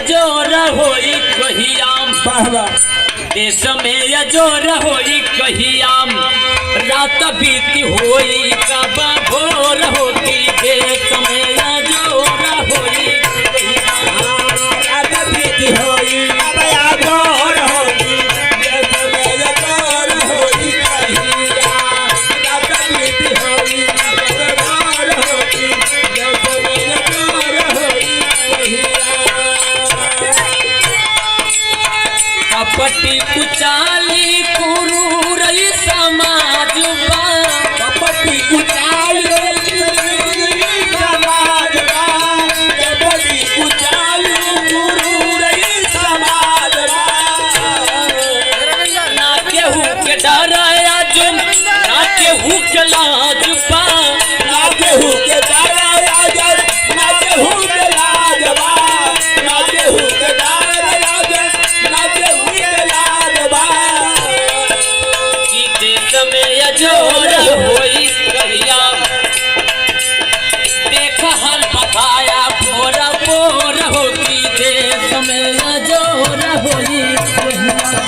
अजोर होई कहियाम बाबा देश में अजोर होई कहियाम रात बीती होई कब भोर होती देश में अजोर होई रात बीती होई अब अजोर होई देश में अजोर होई कहिया रात बीती होई अब अजोर होई देश में अजोर होई कपटी कुचाली कुरूर समाज कपटी कुचाली समाज कपटी कुचाली कुरूर समाज ना केहू के डर आजुम ना केहू के लाज बा ना केहू के डर आजुम ना केहू के लाज बा ना केहू के डर आजुम ना केहू के लाज बा कि देश में अजोर होई कहिया देख हल बताया पोर पोर होती देश में अजोर होई कहिया